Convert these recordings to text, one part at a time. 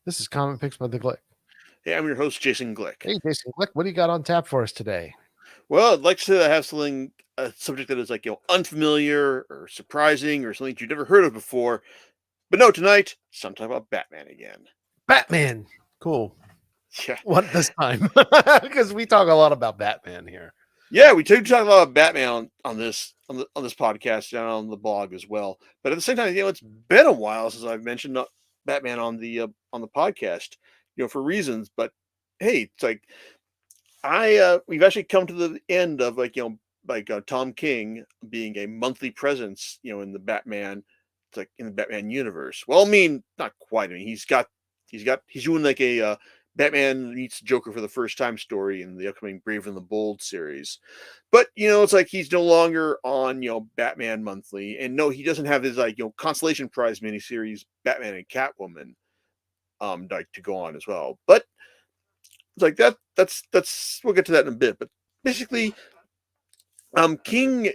This is Comic Picks by the Glick. Hey, I'm your host, Jason Glick. Hey, Jason Glick, what do you got on tap for us today? Well, I'd like to have a subject that is unfamiliar or surprising or something you've never heard of before. But no, tonight, something about Batman again. Batman. Cool. Yeah, What this time? Because we talk a lot about Batman here. yeah, we do talk a lot about Batman on this podcast and on the blog as well. But at the same time, it's been a while since I've mentioned Batman on the podcast, for reasons. But hey, it's like we've actually come to the end of Tom King being a monthly presence, in the Batman, it's like in the Batman universe. Well, I mean, not quite. I mean, he's doing like a Batman meets Joker for the first time story in the upcoming Brave and the Bold series. But it's like he's no longer on Batman Monthly, and no, he doesn't have his consolation prize miniseries Batman and Catwoman like to go on as well. But it's like that's we'll get to that in a bit. But basically, King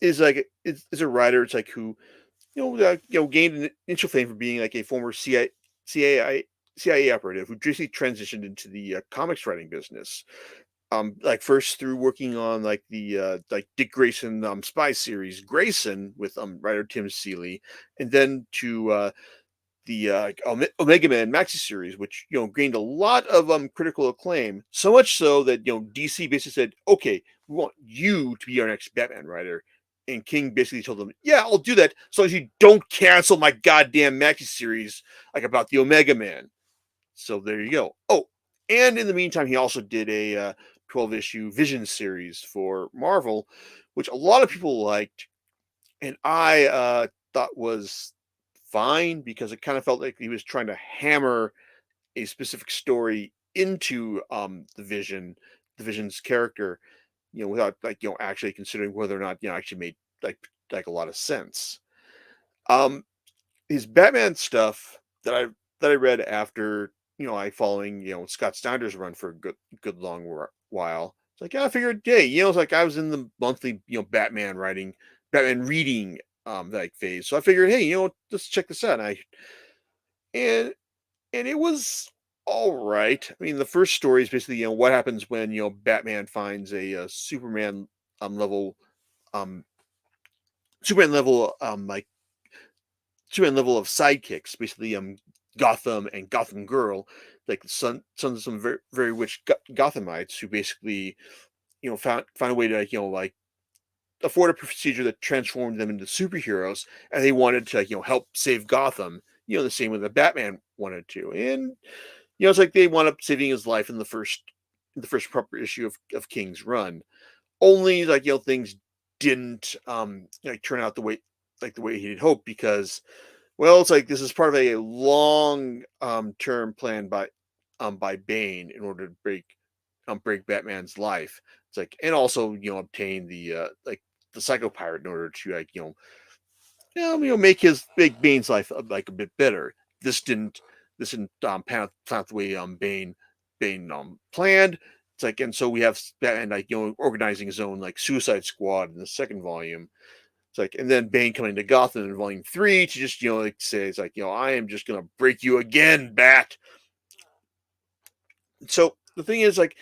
is a writer. It's like who gained an initial fame for being like a former CIA operative who basically transitioned into the comics writing business. Like first through working on like the like Dick Grayson spy series Grayson with writer Tim Seeley, and then to the Omega Man maxi series, which gained a lot of critical acclaim. So much so that DC basically said, "Okay, we want you to be our next Batman writer." And King basically told them, "Yeah, I'll do that, as long as you don't cancel my goddamn maxi series like about the Omega Man." So there you go. Oh, and in the meantime, he also did a 12-issue Vision series for Marvel, which a lot of people liked, and I thought was fine because it kind of felt like he was trying to hammer a specific story into the Vision's character, without actually considering whether or not actually made like a lot of sense. Um, his Batman stuff that I read after I following Scott Snyder's run for a good long while. It's like, yeah, I figured, hey, it's like I was in the monthly Batman reading like phase, so I figured, hey, let's check this out. And and it was all right. I mean, the first story is basically what happens when Batman finds a um level um Superman level Superman level of sidekicks, basically Gotham and Gotham Girl, like the sons of some very very rich Gothamites who basically found a way to afford a procedure that transformed them into superheroes, and they wanted to help save Gotham. The same way that Batman wanted to, and it's like they wound up saving his life in the first proper issue of King's run. Only like things didn't turn out the way he had hoped, because well, it's like this is part of a long term plan by Bane in order to break Batman's life. It's like, and also obtain the the Psycho Pirate in order to make Bane's life like a bit better. This didn't pan out the way Bane planned. It's like, and so we have Batman like organizing his own like Suicide Squad in the second volume. It's like, and then Bane coming to Gotham in volume 3 to just like say, it's like, I am just gonna break you again, Bat. So the thing is, like,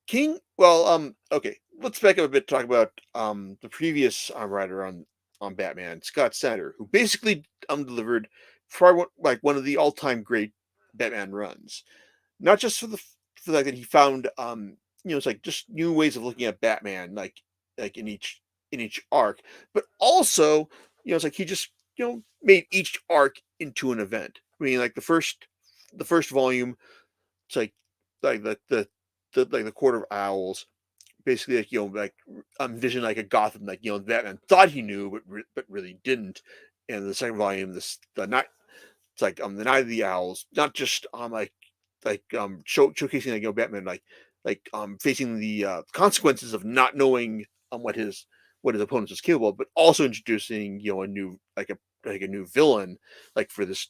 King. Well, okay, let's back up a bit to talk about the previous writer on Batman, Scott Snyder, who basically delivered probably one of the all time great Batman runs. Not just for the fact that he found it's like just new ways of looking at Batman, like in each arc, but also it's like he just made each arc into an event. I mean, like the first volume, it's like the Court of Owls, basically like envision like a Gotham like Batman thought he knew but really didn't. And the second volume, this the night, it's like the Night of the Owls, not just showcasing like Batman facing the consequences of not knowing what his opponent was capable of, but also introducing a new a new villain like for this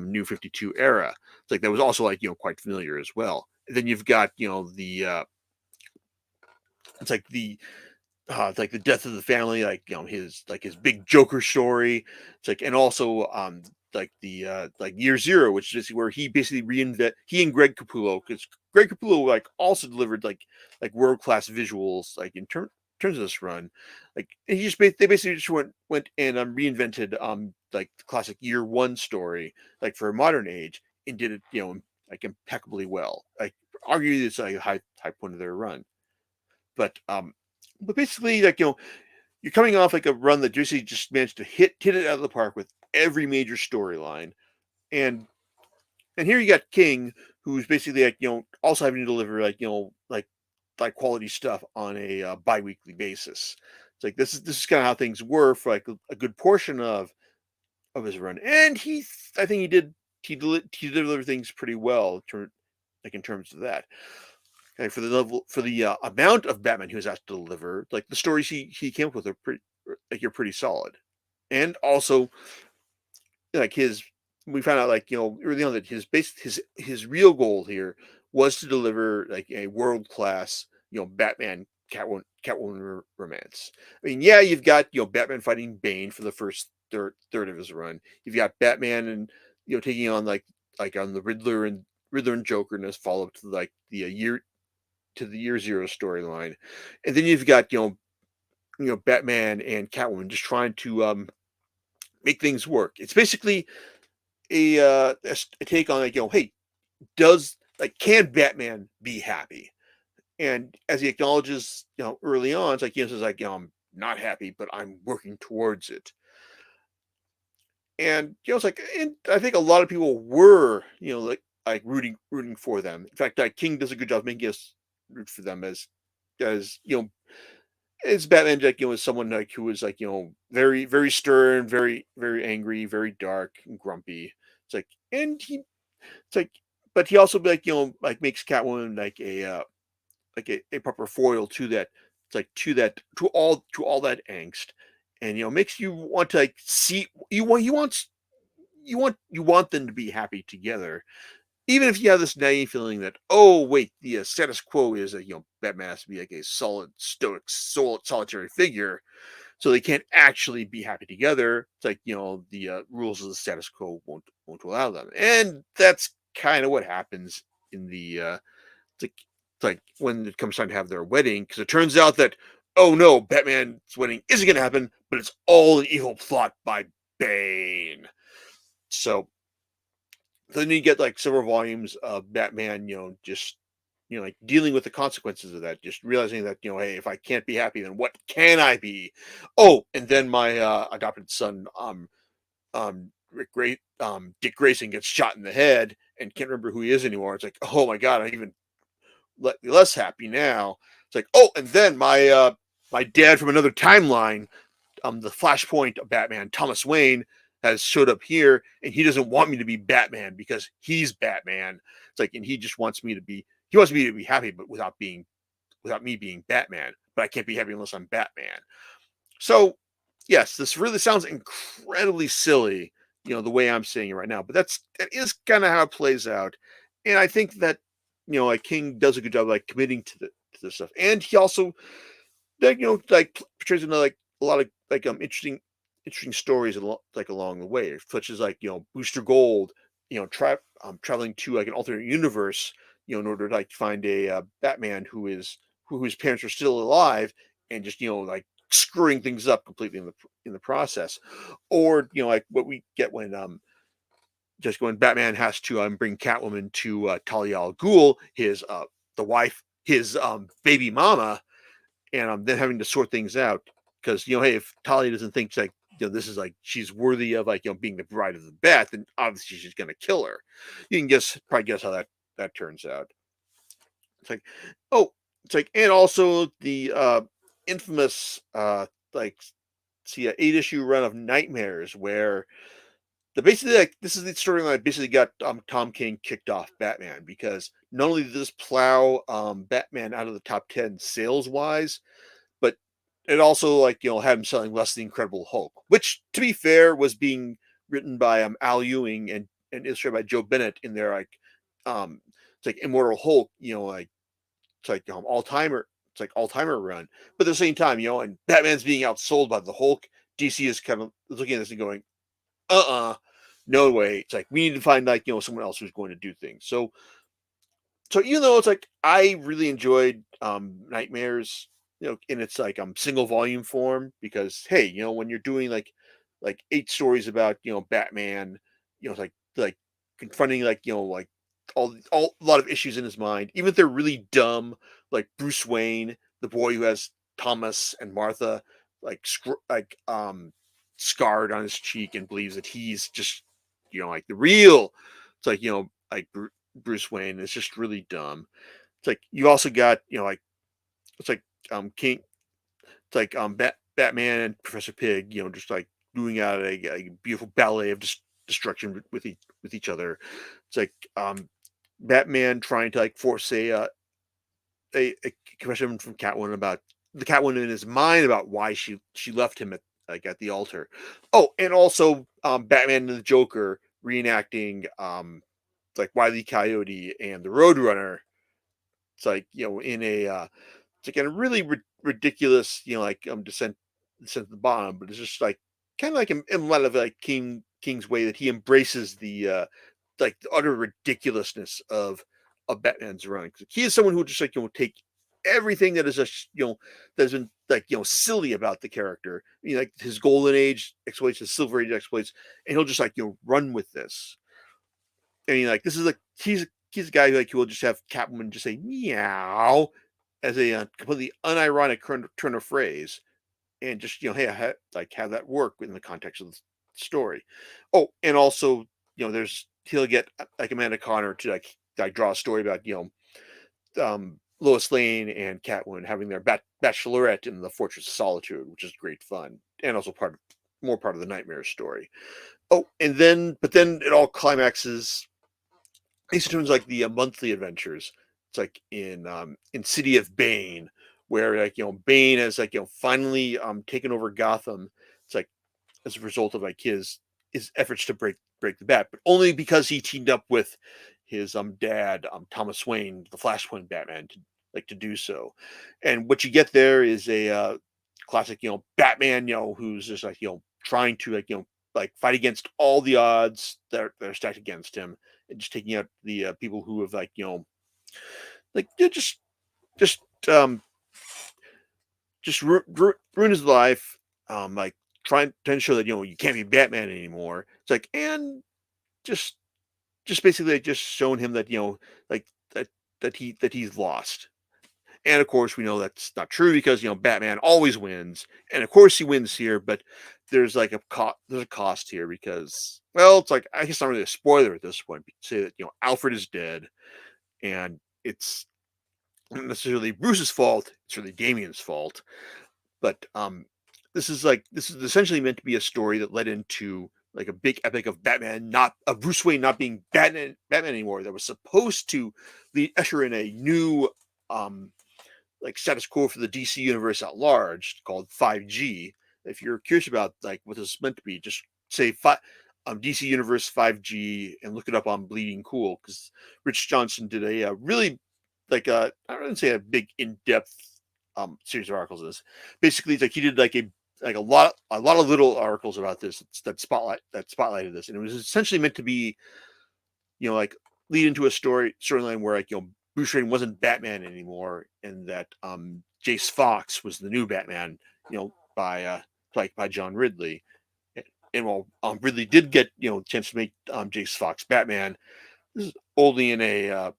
New 52 era. It's like that was also like quite familiar as well. And then you've got the it's like the death of the family, like his big Joker story. It's like, and also like Year Zero, which is where he basically he and Greg Capullo, because Greg Capullo like also delivered like world class visuals like in terms of this run, like and they basically just went and reinvented like the classic Year One story like for a modern age and did it like impeccably well. Like arguably it's like a high point of their run, but basically like you're coming off like a run that Juicy just managed to hit it out of the park with every major storyline, and here you got King, who's basically like also having to deliver like like quality stuff on a biweekly basis. It's like this is kind of how things were for like a good portion of his run, and I think he delivered things pretty well, like in terms of that. Okay, for the level for the amount of Batman he was asked to deliver, like the stories he came up with are pretty like you're pretty solid, and also like his we found out like early on that his real goal here was to deliver like a world class Batman Catwoman romance. I mean, yeah, you've got Batman fighting Bane for the first third of his run. You've got Batman and taking on like on the Riddler and Joker in his follow up to like the Year Zero storyline, and then you've got Batman and Catwoman just trying to make things work. It's basically a take on like hey, does like can Batman be happy? And as he acknowledges early on, it's like says like I'm not happy, but I'm working towards it. And it's like, and I think a lot of people were like rooting for them. In fact, King does a good job making us root for them as as Batman like was someone like who was like very very stern, very angry, very dark and grumpy. It's like and he it's like but he also like like makes Catwoman like a proper foil to that. It's like to all that angst, and makes you want to like see you want them to be happy together, even if you have this naive feeling that oh wait the status quo is that Batman has to be like a solid stoic solitary figure, so they can't actually be happy together. It's like the rules of the status quo won't allow them, and that's kind of what happens in the it's like when it comes time to have their wedding, because it turns out that oh no, Batman's wedding isn't going to happen, but it's all an evil plot by Bane. So then you get like several volumes of Batman, just like dealing with the consequences of that, just realizing that hey, if I can't be happy, then what can I be? Oh, and then my adopted son, Dick Grayson, gets shot in the head and can't remember who he is anymore. It's like, oh my god, I even less happy now. It's like, oh, and then my dad from another timeline, the Flashpoint of Batman, Thomas Wayne, has showed up here, and he doesn't want me to be Batman because he's Batman. It's like, and he wants me to be happy, but without me being Batman. But I can't be happy unless I'm Batman. So, yes, this really sounds incredibly silly, the way I'm saying it right now. But that is kind of how it plays out, and I think that like King does a good job like committing to this stuff, and he also like like portrays like a lot of like interesting stories like along the way, such as like Booster Gold, traveling to like an alternate universe, in order to like find a Batman whose parents are still alive, and just like screwing things up completely in the process, or like what we get when just when Batman has to bring Catwoman to Talia al Ghul, his the wife, his baby mama, and then having to sort things out because hey, if Talia doesn't think like this is like she's worthy of like being the bride of the Bat, then obviously she's going to kill her. You can probably guess how that turns out. It's like oh, it's like and also the infamous like see 8-issue run of Nightmares where basically like this is the storyline that basically got Tom King kicked off Batman, because not only did this plow Batman out of the top 10 sales wise, but it also like had him selling less than the Incredible Hulk, which to be fair was being written by Al Ewing and illustrated by Joe Bennett in their like it's like Immortal Hulk, like it's like all timer run. But at the same time, and Batman's being outsold by the Hulk, DC is kind of looking at this and going, no way. It's like we need to find like someone else who's going to do things. So even though it's like I really enjoyed Nightmares, in its like single volume form, because hey, when you're doing like 8 stories about Batman, it's like confronting like like all a lot of issues in his mind, even if they're really dumb, like Bruce Wayne, the boy who has Thomas and Martha like scarred on his cheek and believes that he's just like the real. It's like like Bruce Wayne is just really dumb. It's like you also got like it's like King. It's like Batman and Professor Pig. Just like doing out a beautiful ballet of destruction with each other. It's like Batman trying to like force a confession from Catwoman about the Catwoman in his mind about why she left him at the altar. Oh, and also Batman and the Joker reenacting like Wile E. Coyote and the Roadrunner. It's like in it's like in a really ridiculous like descent to the bottom, but it's just like kind of like in a lot of like King's way that he embraces the like the utter ridiculousness of Batman's run. He is someone who just like take everything that is just that's been like silly about the character, like his golden age exploits, his silver age exploits, and he'll just like run with this. I mean, like this is like he's a guy who will just have Catwoman just say meow as a completely unironic turn of phrase, and just hey, like have that work in the context of the story. Oh, and also he'll get like Amanda Connor to like draw a story about Lois Lane and Catwoman having their bachelorette in the Fortress of Solitude, which is great fun, and also more part of the Nightmare story. Oh, and then but then it all climaxes. These turns like the monthly adventures. It's like in City of Bane, where like Bane has like finally taken over Gotham. It's like as a result of like his efforts to break the bat, but only because he teamed up with his dad Thomas Wayne, the Flashpoint Batman, to do so. And what you get there is a classic Batman who's just like trying to like fight against all the odds that are stacked against him, and just taking out the people who have like like just um just ruin his life, like trying to show that you can't be Batman anymore. It's like, and just basically like, just showing him that like that he's lost. And of course we know that's not true, because Batman always wins, and of course he wins here, but there's like there's a cost here, because well, it's like I guess not really a spoiler at this point, but say that Alfred is dead, and it's not necessarily Bruce's fault, it's really Damian's fault. But this is essentially meant to be a story that led into like a big epic of Batman, not of Bruce Wayne not being Batman anymore. That was supposed to lead usher in a new like status quo for the DC universe at large, called 5G. If you're curious about like what this is meant to be, just say DC Universe 5G and look it up on Bleeding Cool, because Rich Johnson did a really like I wouldn't say a big in-depth series of articles of this. Basically, it's like he did like a lot of little articles about this that spotlighted this, and it was essentially meant to be like lead into a storyline where like Bruce Wayne wasn't Batman anymore, and that Jace Fox was the new Batman, by by John Ridley. And while Ridley did get a chance to make Jace Fox Batman, this is only in a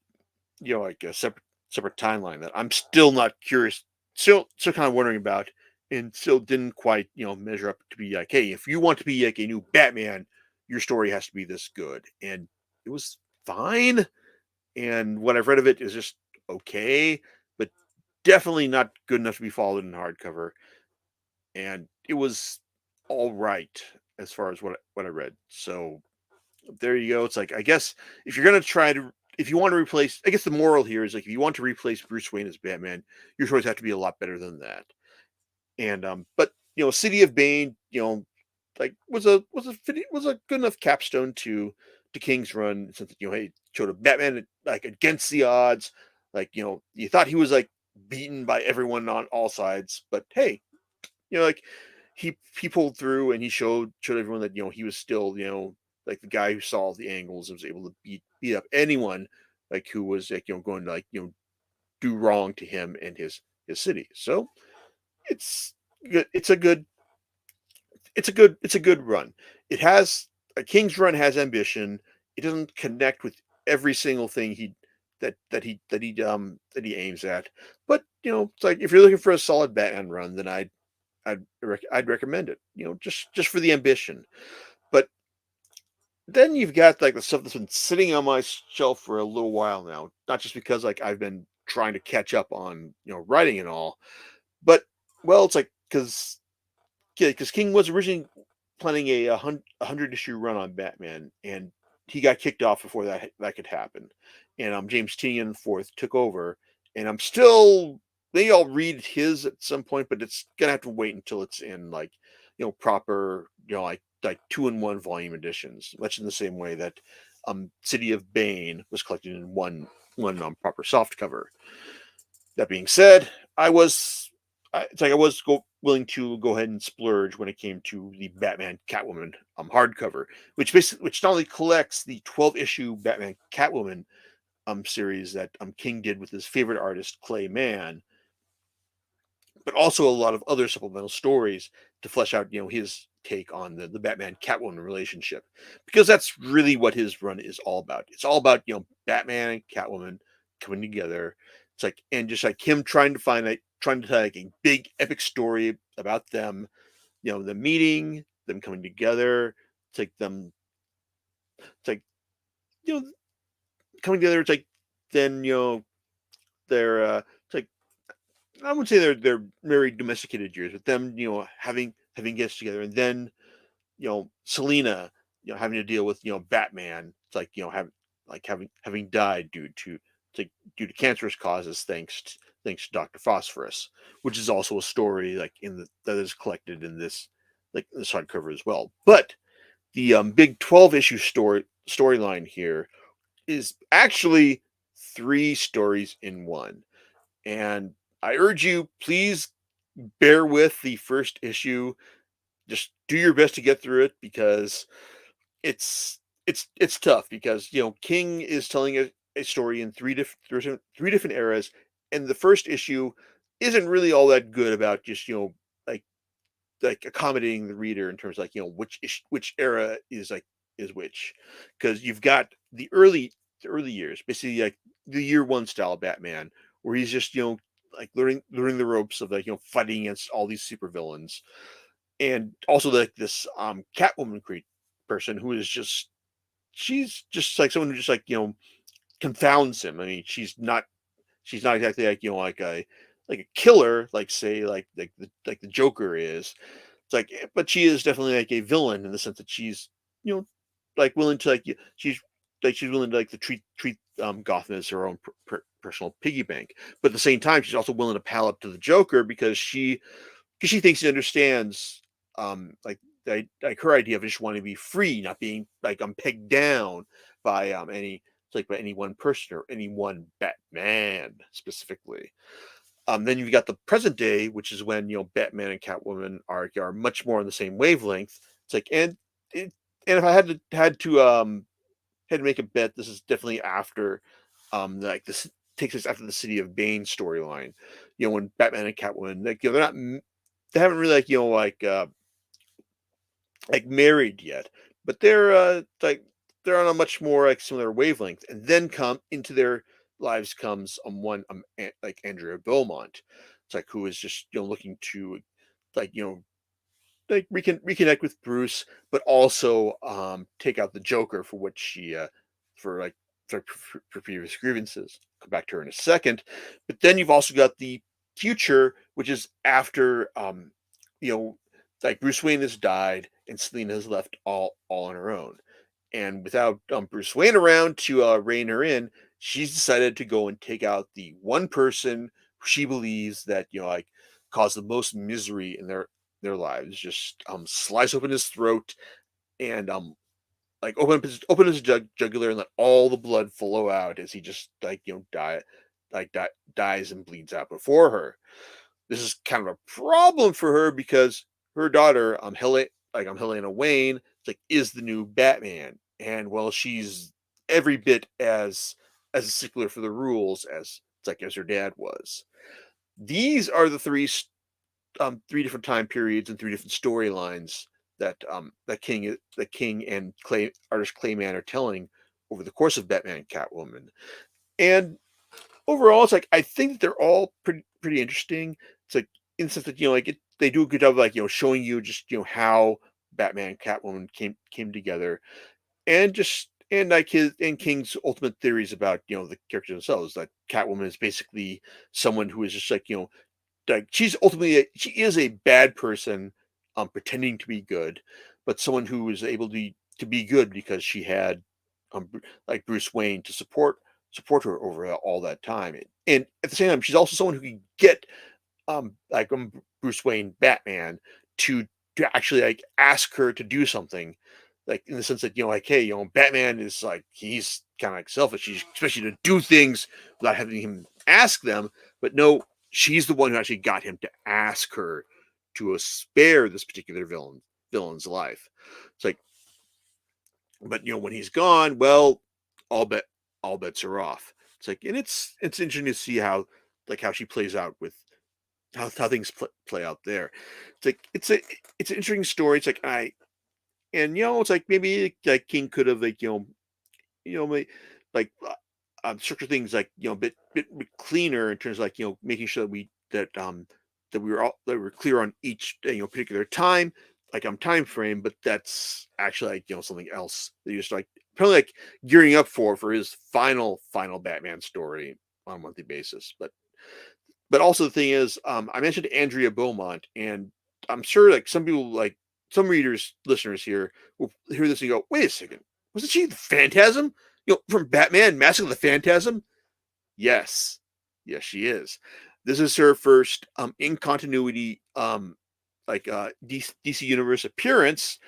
like a separate timeline that I'm still not curious, still kind of wondering about, and still didn't quite measure up to be like, hey, if you want to be like a new Batman, your story has to be this good, and it was fine. And what I've read of it is just okay, but definitely not good enough to be followed in hardcover. And it was all right as far as what I read. So there you go. It's like, I guess if you're gonna if you want to replace, I guess the moral here is like, if you want to replace Bruce Wayne as Batman, your choice have to be a lot better than that. And but City of Bane, like was a good enough capstone to King's run, since hey, showed a Batman like against the odds, like you thought he was like beaten by everyone on all sides, but hey, like he pulled through, and he showed everyone that he was still like the guy who saw the angles and was able to beat up anyone like who was like going to like do wrong to him and his city. So it's good. It's a good run. It has a King's Run has ambition. It doesn't connect with every single thing that he aims at. But it's like if you're looking for a solid Batman run, then I'd recommend it. Just for the ambition. But then you've got like the stuff that's been sitting on my shelf for a little while now. Not just because like I've been trying to catch up on writing and all, but well, it's like because King was originally planning a 100 issue run on Batman, and he got kicked off before that could happen. And James Tynion IV took over, and I'm still maybe I'll read his at some point, but it's gonna have to wait until it's in like proper like 2-in-1 volume editions, much in the same way that City of Bane was collected in one proper soft cover. That being said, it's like I was willing to go ahead and splurge when it came to the Batman Catwoman hardcover, which not only collects the 12-issue Batman Catwoman series that King did with his favorite artist Clay Mann, but also a lot of other supplemental stories to flesh out his take on the Batman Catwoman relationship, because that's really what his run is all about. It's all about Batman and Catwoman coming together. It's like, and just like him trying to tell like a big epic story about them, them meeting, them coming together. It's like it's like you know coming together. It's like then they're it's like I wouldn't say they're very domesticated years, but them having gets together, and then Selina having to deal with Batman. It's like having died due to cancerous causes, thanks to Dr. Phosphorus, which is also a story like that is collected in this hardcover as well. But the big 12-issue storyline here is actually 3 stories in one. And I urge you, please bear with the first issue. Just do your best to get through it, because it's tough, because King is telling a story in three different eras, and the first issue isn't really all that good about just like accommodating the reader in terms of like which era is which, because you've got the early years, basically like the year one style Batman, where he's just like learning the ropes of like fighting against all these supervillains, and also like this Catwoman person who is just she's just like someone who just like confounds him. I mean, she's not exactly like like a killer, like say like the Joker is. It's like, but she is definitely like a villain in the sense that she's you know like willing to she's willing to like to treat Gotham as her own personal piggy bank, but at the same time she's also willing to pal up to the Joker, because she thinks he understands like her idea of just wanting to be free, not being like pegged down by by any one person or any one Batman specifically. Then you've got the present day, which is when Batman and Catwoman are much more on the same wavelength. It's like, it, and if I had to make a bet, this is definitely after like this takes us after the City of Bane storyline. When Batman and Catwoman, like they haven't really like married yet, but they're on a much more like similar wavelength. And then come into their lives comes like Andrea Beaumont. It's like who is just looking to like like reconnect with Bruce, but also take out the Joker for what she for like for previous grievances. Come back to her in a second. But then you've also got the future, which is after you know like Bruce Wayne has died and Selina has left all on her own. And without Bruce Wayne around to rein her in, she's decided to go and take out the one person who she believes that like caused the most misery in their lives. Just slice open his throat and like open his jugular and let all the blood flow out as he just dies and bleeds out before her. This is kind of a problem for her because her daughter Helena Wayne like is the new Batman, and well, she's every bit as a stickler for the rules as it's like as her dad was. These are the three different time periods and three different storylines that King and artist Clayman are telling over the course of Batman and Catwoman. And overall, it's like I think that they're all pretty interesting. It's like in the sense that they do a good job of like showing you just how Batman and Catwoman came together, and just and like his and King's ultimate theories about the characters themselves. Like Catwoman is basically someone who is just like she is a bad person, pretending to be good, but someone who is able to be good because she had like Bruce Wayne to support her over all that time, and at the same time she's also someone who can get like Bruce Wayne Batman to actually like ask her to do something, like in the sense that like hey Batman is like he's kind of like selfish, he's especially to do things without having him ask them, but no, she's the one who actually got him to ask her to spare this particular villain's life. It's like, but when he's gone, well, all bet all bets are off. It's like, and it's interesting to see how she plays out with how things play out there. It's like it's an interesting story. It's like and it's like maybe like King could have like like structure things like bit cleaner in terms of like making sure that we were clear on each particular time frame, but that's actually like something else that you just like probably like gearing up for his final Batman story on a monthly basis. But also the thing is, I mentioned Andrea Beaumont, and I'm sure like some people like some listeners here will hear this and go, "Wait a second, wasn't she the Phantasm? From Batman: Mask of the Phantasm?" Yes, yes, she is. This is her first in continuity DC Universe appearance.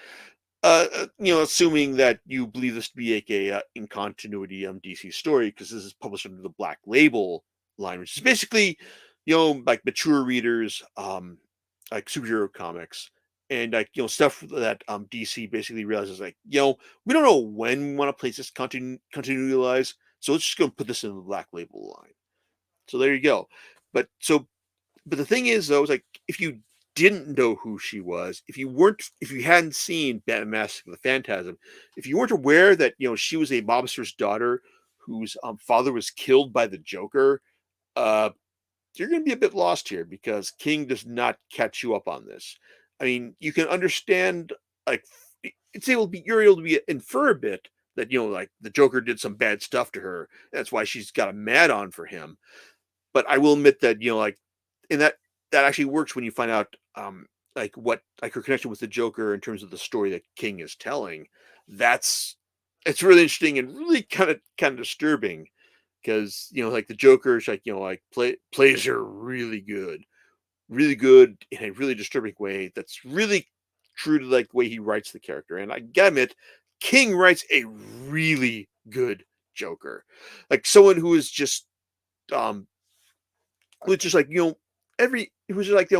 Assuming that you believe this to be like a in continuity DC story, because this is published under the Black Label line, which is basically like mature readers like superhero comics, and like stuff that DC basically realizes like we don't know when we want to place this continuity lies, so let's just go put this in the Black Label line. So there you go. But so but the thing is though, is like if you didn't know who she was, if you hadn't seen Batman: Mask of the Phantasm, if you weren't aware that she was a mobster's daughter whose father was killed by the Joker, uh, you're going to be a bit lost here because King does not catch you up on this. I mean, you can understand like you're able to be infer a bit that like the Joker did some bad stuff to her. That's why she's got a mad on for him. But I will admit that like and that actually works when you find out like what like her connection with the Joker in terms of the story that King is telling. That's it's really interesting and really kind of disturbing because like the Joker is like like plays her really good in a really disturbing way. That's really true to like the way he writes the character. And I gotta admit, King writes a really good Joker, like someone who is just um which is like every who's like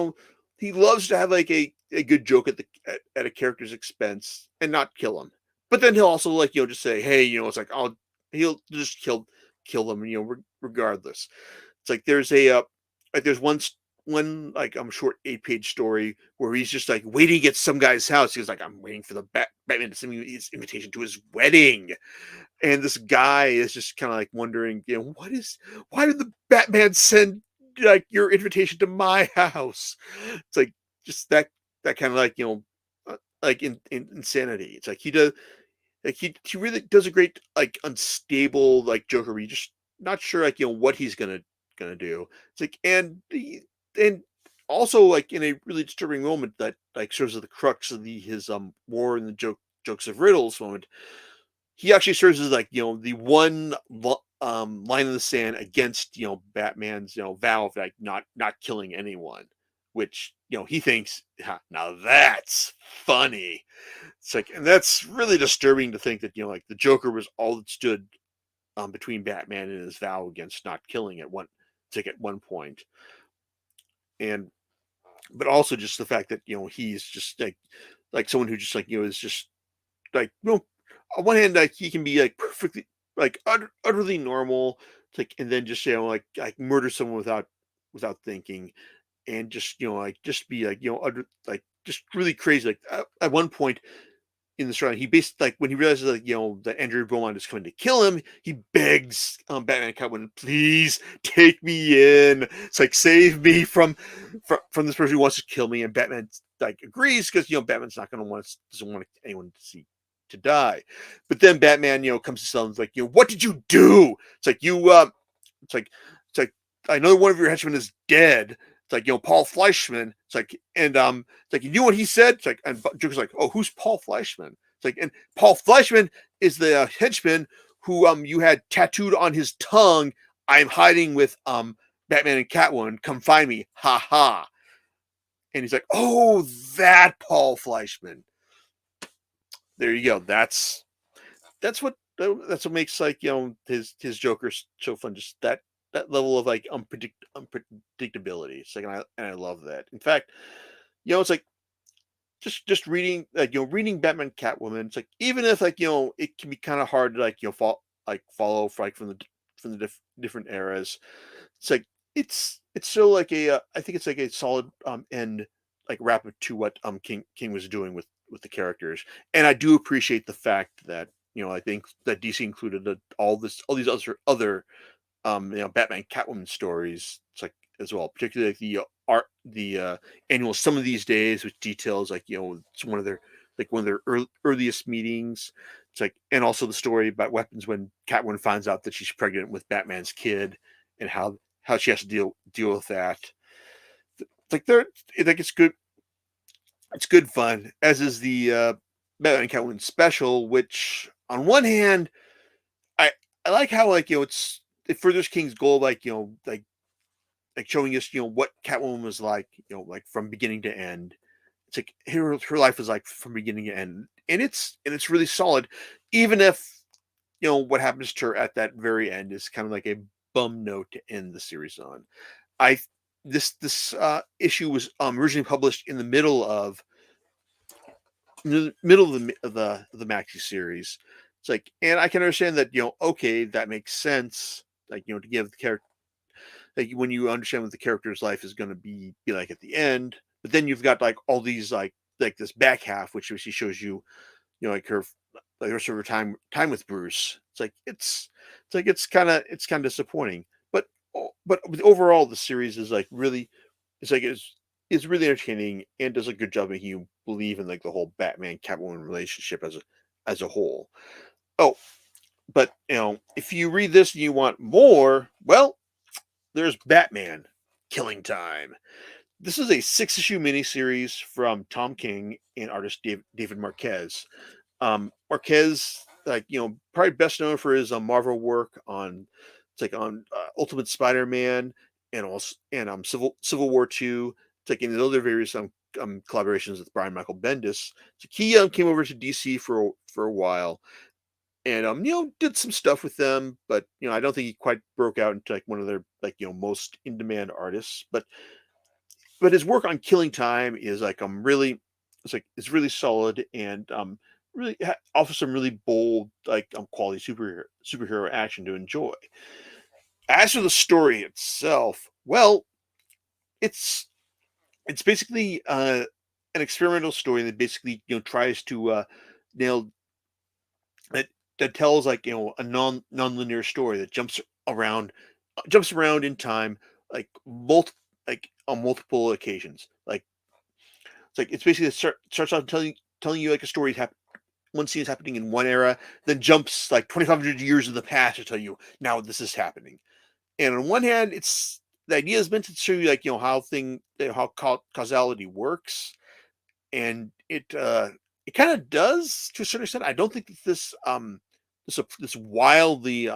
he loves to have like a good joke at a character's expense and not kill him, but then he'll also like just say hey it's like he'll just kill them regardless. It's like there's like there's one like short 8-page story where he's just like waiting to get some guy's house. He's like I'm waiting for the Batman to send me his invitation to his wedding, and this guy is just kind of like wondering, why did the Batman send like your invitation to my house? It's like just that kind of like like in insanity. It's like he does like he really does a great like unstable like Joker. Where you just not sure like what he's gonna do. It's like and also like in a really disturbing moment that like serves as the crux of his war and the jokes of riddles moment. He actually serves as like the one line in the sand against Batman's vow of like not killing anyone, which he thinks now that's funny. It's like, and that's really disturbing to think that like the Joker was all that stood between Batman and his vow against not killing at one point, and but also just the fact that he's just like someone who just like is just like on one hand, like he can be like perfectly like utterly normal, like and then just like murder someone without thinking, and just like just be like like just really crazy. Like at one point in the story, he basically like when he realizes like that Andrew Beaumont is coming to kill him, he begs Batman and Catwoman, please take me in. It's like save me from this person who wants to kill me, and Batman like agrees because Batman's not going to doesn't want anyone to see to die. But then Batman comes to Sel and is like what did you do? It's like it's like it's like I know one of your henchmen is dead. It's like Paul Fleischman. It's like it's like you knew what he said. It's like and Joker's like who's Paul Fleischman? It's like and Paul Fleischman is the henchman who you had tattooed on his tongue. I'm hiding with Batman and Catwoman. Come find me. Ha ha. And he's like, oh, that Paul Fleischman. There you go. That's what makes like his Joker so fun. Just that level of like unpredictability. It's like and I love that. In fact, it's like just reading like reading Batman Catwoman. It's like even if like it can be kind of hard to like follow from the different eras. It's like it's still like I think it's like a solid end like wrap up to what King was doing with the characters, and I do appreciate the fact that I think that DC included all these other Batman Catwoman stories. It's like as well, particularly like the annual Some of These Days, which details like it's one of their earliest meetings. It's like and also the story about weapons when Catwoman finds out that she's pregnant with Batman's kid and how she has to deal with that. It's like I think it's good. It's good fun, as is the Batman and Catwoman special, which on one hand I I like how like it furthers King's goal, like like showing us what Catwoman was like, like from beginning to end. It's like her life was like from beginning to end, and it's really solid, even if what happens to her at that very end is kind of like a bum note to end the series on. I this issue was originally published in the middle of the maxi series. It's like, and I can understand that okay, that makes sense. Like to give the character like when you understand what the character's life is going to be like at the end, but then you've got like all these like this back half, which actually shows you like her like the rest of her time with Bruce. It's like it's kind of disappointing, but overall the series is like really it's like it's really entertaining and does a good job making you believe in like the whole Batman Catwoman relationship as a whole. Oh, but if you read this and you want more, well, there's Batman Killing Time. This is a 6-issue miniseries from Tom King and artist David Marquez. Marquez, like probably best known for his Marvel work on it's like on Ultimate Spider-Man and also and Civil War II. It's like in the other various collaborations with Brian Michael Bendis. So he came over to DC for a while and did some stuff with them, but I don't think he quite broke out into like one of their like most in demand artists. But his work on Killing Time is like really it's really solid and really offers some really bold like quality superhero action to enjoy. As for the story itself, well, it's it's basically an experimental story that basically tries to nail that that tells like a non-linear story that jumps around in time like on multiple occasions. Like it's like it's basically starts out telling you like a story one scene is happening in one era, then jumps like 2,500 years in the past to tell you now this is happening. And on one hand, it's the idea is meant to show you like how causality works, and it kind of does to a certain extent. I don't think that this wildly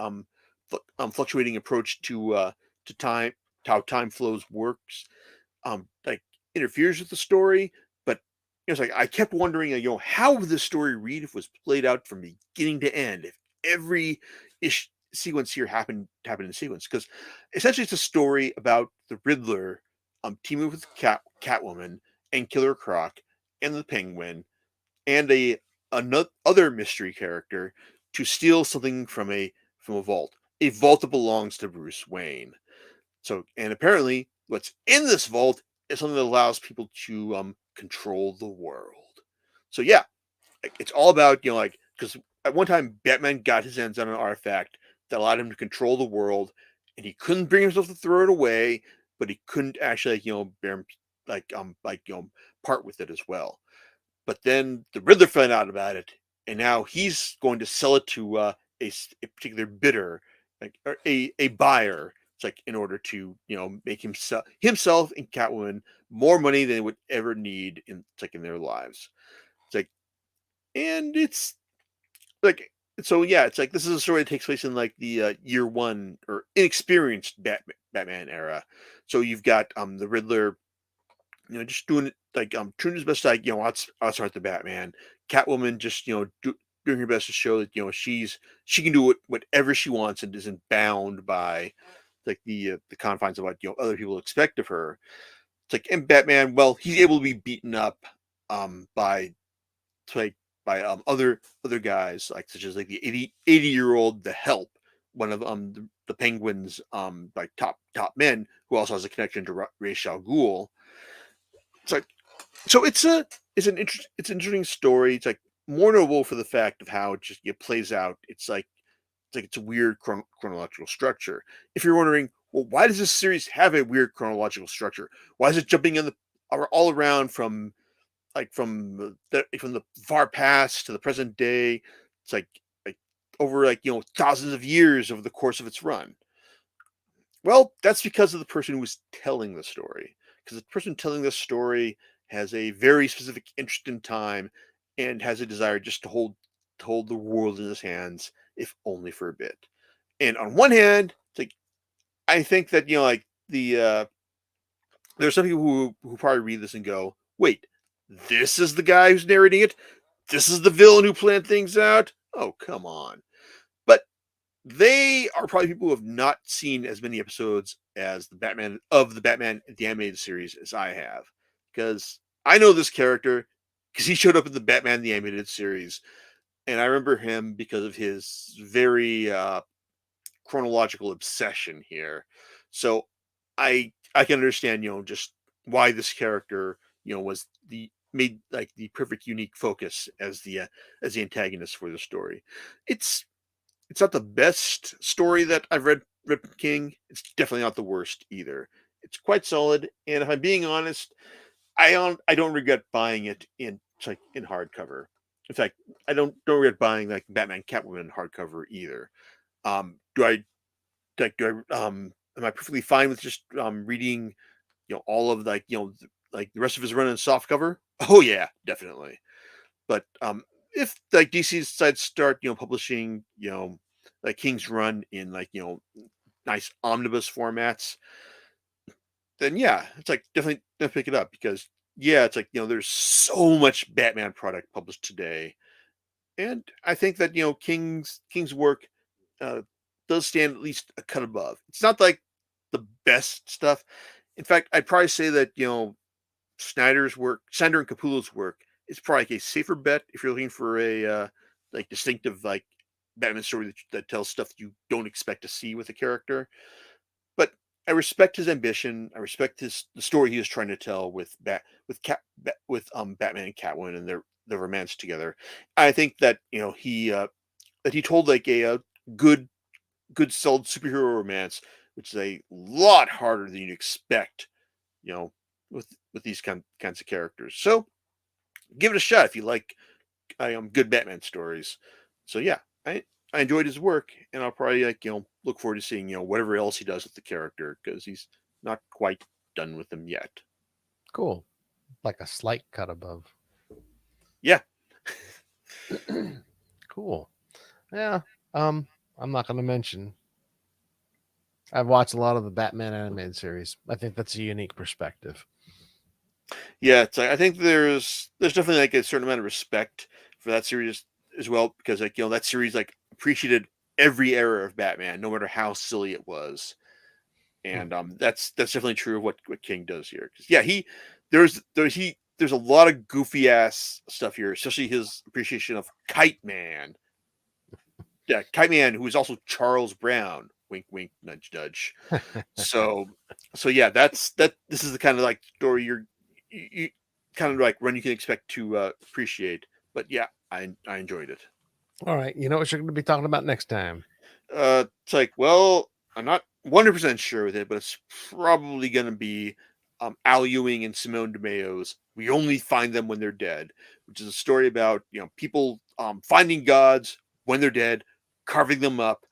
fluctuating approach to time how time flows works like interferes with the story, but it's like I kept wondering, how would the story read if it was played out from beginning to end, if every sequence here happened in sequence, because essentially it's a story about the Riddler teaming with Catwoman and Killer Croc and the Penguin and another other mystery character to steal something from a vault, a vault that belongs to Bruce Wayne. So, and apparently, what's in this vault is something that allows people to control the world. So yeah, like, it's all about like because at one time Batman got his hands on an artifact that allowed him to control the world, and he couldn't bring himself to throw it away, but he couldn't actually bear part with it as well. But then the Riddler found out about it, and now he's going to sell it to a particular bidder, like or a buyer. It's like in order to make himself and Catwoman more money than they would ever need in their lives. It's like, and it's like so yeah, it's like this is a story that takes place in like the year one or inexperienced Batman era. So you've got the Riddler just doing it like doing his best like outsmart the Batman. Catwoman just doing her best to show that she can do whatever she wants and isn't bound by like the confines of what other people expect of her. It's like, and Batman, well, he's able to be beaten up by like by other guys like such as like the 80-year-old the Help, one of the Penguin's like top men who also has a connection to Ra's al Ghul. It's like so it's an interesting story. It's like more notable for the fact of how it plays out. It's a weird chronological structure. If you're wondering, well, why does this series have a weird chronological structure? Why is it jumping in the all around from from the far past to the present day? It's like over thousands of years over the course of its run. Well, that's because of the person who was telling the story. Because the person telling the story has a very specific interest in time and has a desire just to hold the world in his hands, if only for a bit. And on one hand, it's like I think that like there's some people who probably read this and go, "Wait, this is the guy who's narrating it. This is the villain who planned things out. Oh, come on!" But they are probably people who have not seen as many episodes as the Batman the animated series as I have, because I know this character because he showed up in the Batman the animated series, and I remember him because of his very chronological obsession here. So I can understand just why this character was the made like the perfect unique focus as the antagonist for the story. It's it's not the best story that I've read from King. It's definitely not the worst either. It's quite solid, and if I'm being honest, I don't regret buying it in hardcover. In fact, I don't regret buying like Batman Catwoman hardcover either. Do I am I perfectly fine with just reading all of like the rest of his run in soft cover? Oh yeah, definitely. But if like DC decides to start publishing like King's Run in like nice omnibus formats, then yeah, it's like definitely pick it up because yeah, it's like there's so much Batman product published today, and I think that King's work uh, does stand at least a cut above. It's not like the best stuff. In fact, I'd probably say that Snyder and Capullo's work is probably like a safer bet if you're looking for a like distinctive like Batman story that tells stuff you don't expect to see with a character. But I respect his ambition. I respect the story he was trying to tell with Batman and Catwoman and their romance together. I think that that he told like a good solid superhero romance, which is a lot harder than you'd expect, you know, with these kinds of characters. So give it a shot if you like good Batman stories. So yeah, I enjoyed his work, and I'll probably look forward to seeing whatever else he does with the character because he's not quite done with them yet. Cool. Like a slight cut above. Yeah, Cool. Yeah. I'm not going to mention. I've watched a lot of the Batman animated series. I think that's a unique perspective. yeah. It's like, I think there's definitely like a certain amount of respect for that series as well because like that series like appreciated every era of Batman, no matter how silly it was. Hmm. And that's definitely true of what King does here. 'Cause, yeah, he there's he there's a lot of goofy ass stuff here, especially his appreciation of Kite Man. Yeah, Kite Man, who is also Charles Brown. Wink, wink, nudge, nudge. So, so yeah, that. This is the kind of like story you kind of like run you can expect to appreciate. But yeah, I enjoyed it. All right. You know what you're going to be talking about next time? It's like, well, I'm not 100% sure with it, but it's probably going to be Al Ewing and Simone DeMeo's "We Only Find Them When They're Dead," which is a story about people finding gods when they're dead, carving them up,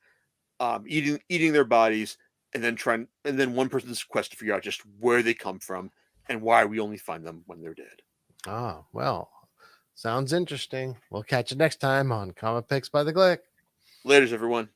eating their bodies, and then one person's quest to figure out just where they come from and why we only find them when they're dead. Ah, well, sounds interesting. We'll catch you next time on Comic Picks by the Glick. Later's, everyone.